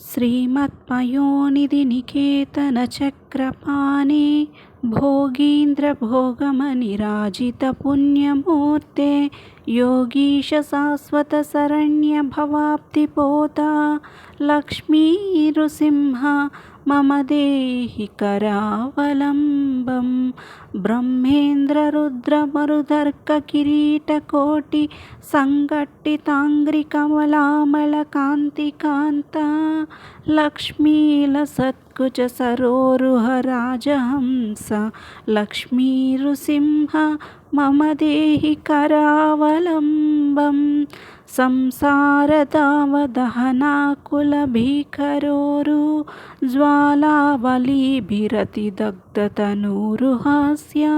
श्रीमत्पयोनिधि निकेतनचक्रपाणे भोगीन्द्रभोगमनिराजितपुण्यमूर्ते योगीश शाश्वतशरण्यभवाब्धिपोता लक्ष्मीनृसिंह मम देहि करावलम्बं ब्रह्मेन्द्ररुद्रमरुदर्ककिरीटकोटि संघट्टिताङ्घ्रिकमलामलकान्तिकान्ता लक्ष्मीलसत्कुच सरोरुह राजहंस लक्ष्मीनृसिंह मम देहि करावलम्बं संसारदावदहनाकुलभीकरोरु ज्वालावलीभिरतिदग्धतनूरुहास्य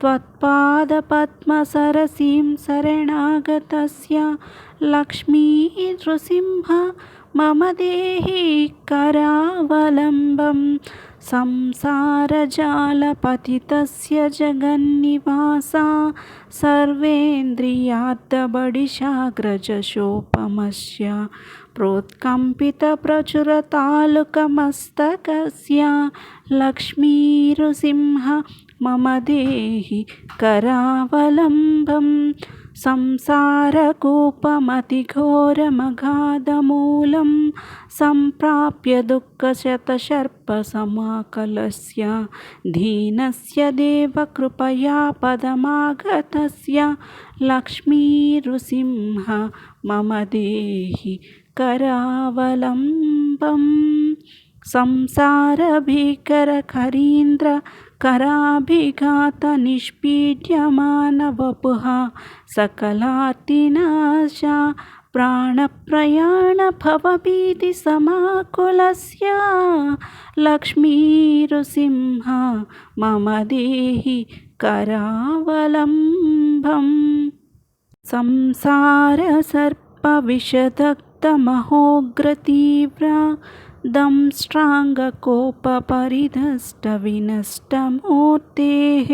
त्वत्पादपद्मसरसीं शरणागतस्य लक्ष्मीनृसिंह मम देहि करावलम्बं संसारजालपतितस्य जगन्निवासा सर्वेन्द्रियार्थबडिशाग्रजशोपमस्य प्रोत्कम्पितप्रचुरतालुकमस्तकस्य लक्ष्मीनृसिंह मम देहि करावलम्बं संसारकूपमतिघोरमगाधमूलं सम्प्राप्य दुःखशतसर्पसमाकलस्य दीनस्य देवकृपया पदमागतस्य लक्ष्मीनृसिंह मम देहि करावलम्बं संसारभीकरकरीन्द्र कराभिघातनिष्पीड्यमानवपुः सकलार्तिनाशा प्राणप्रयाणभवभीतिसमाकुलस्य लक्ष्मीनृसिंह मम देहि करावलम्बं संसारसर्पविषदग्धमहोग्रतीव्रा दंष्ट्राङ्गकोपपरिदष्टविनष्टमूर्तेः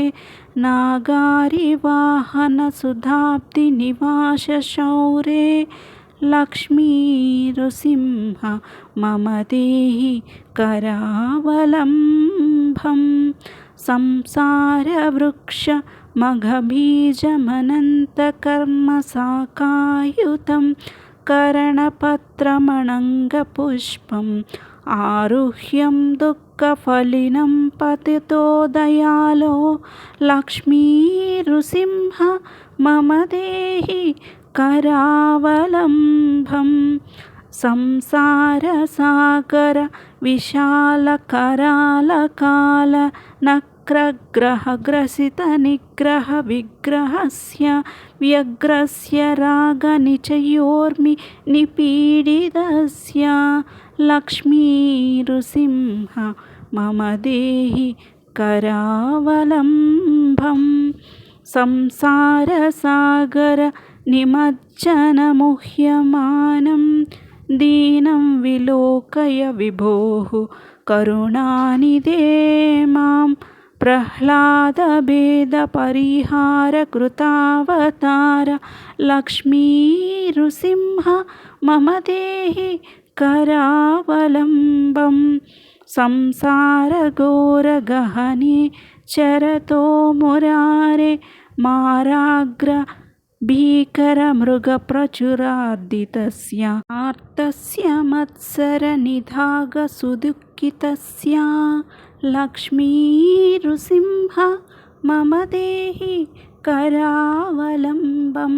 नागारिवाहनसुधाब्धिनिवासशौरे लक्ष्मीनृसिंह मम देहि करावलम्बं संसारवृक्षमघबीजमनन्तकर्मसाकायुतं करणपत्रमणङ्गपुष्पम् आरुह्यं दुःखफलिनं पतितो दयालो लक्ष्मीनृसिंह मम देहि करावलम्बं संसारसागर विशालकरालकाल नक्रग्रहग्रसितनिग्रहविग्रहस्य व्यग्रस्य रागनिचयोर्मि निपीडितस्य लक्ष्मीनृसिंह मम देहि करावलम्बं संसारसागर निमज्जनमुह्यमानं दीनं विलोकय विभोः करुणानिधे मां प्रह्लादभेदपरिहारकृतावतार लक्ष्मीनृसिंह मम देहि करावलम्बं संसारघोरगहने चरतो मुरारे माराग्र भीकरमृगप्रचुरार्दितस्य आर्तस्य मत्सरनिधागसुदुःखितस्य लक्ष्मीनृसिंह मम देहि करावलम्बं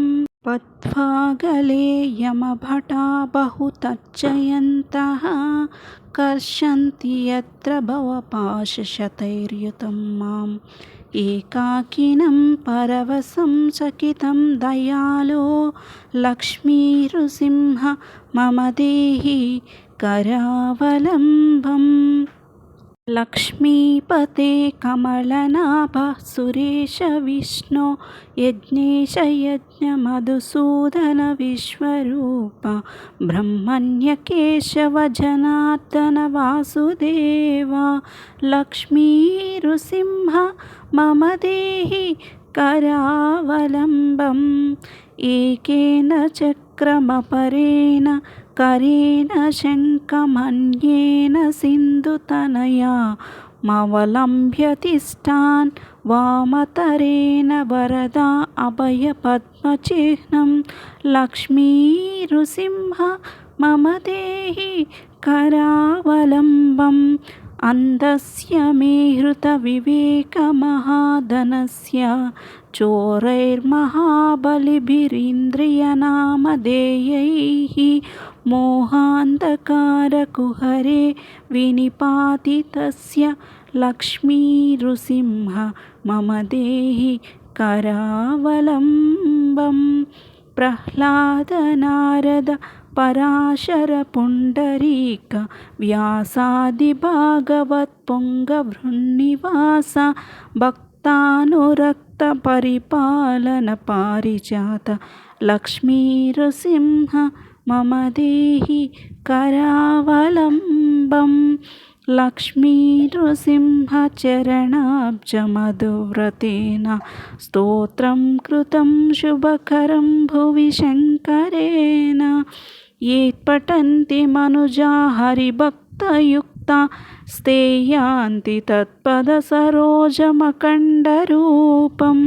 पद्भागले यमभटा बहुतर्जयन्तः कर्षन्ति यत्र भवपाशशतैर्युतं माम् एकाकिनं परवशं चकितं दयालो लक्ष्मीनृसिंह मम देहि करावलम्बं लक्ष्मीपते कमलनाभ सुरेश विष्णो यज्ञेश यज्ञमधुसूदन विश्वरूप ब्रह्मण्य केशव जनार्दन वासुदेव लक्ष्मीनृसिंह मम देहि करावलम्बं एकेन चक्रमपरेण करेण शङ्खमन्येन सिन्धुतनया मवलम्ब्य तिष्ठान् वामतरेण वरदा अभयपद्मचिह्नं लक्ष्मीनृसिंह मम देहि करावलम्बम् अन्धस्य मे हृतविवेकमहाधनस्य चोरैर्महाबलिभिरिन्द्रियनामधेयैः मोहान्धकारकुहरे विनिपातितस्य लक्ष्मीनृसिंह मम देहि करावलम्बम् प्रह्लाद नारद पराशर पुण्डरीक व्यासादि भागवत पुंगवृन्निवास भक्तानुरक्त परिपालन पारिजात लक्ष्मीनृसिंह मम देहि करावलम्बम् लक्ष्मीनृसिंह चरणाब्जमधुव्रतेन स्तोत्रं कृतं शुभकरं भुवि शङ्करेण ये पठन्ति मनुजा हरिभक्तयुक्ता स्तेयान्ति तत्पदसरोजमखण्डरूपम्।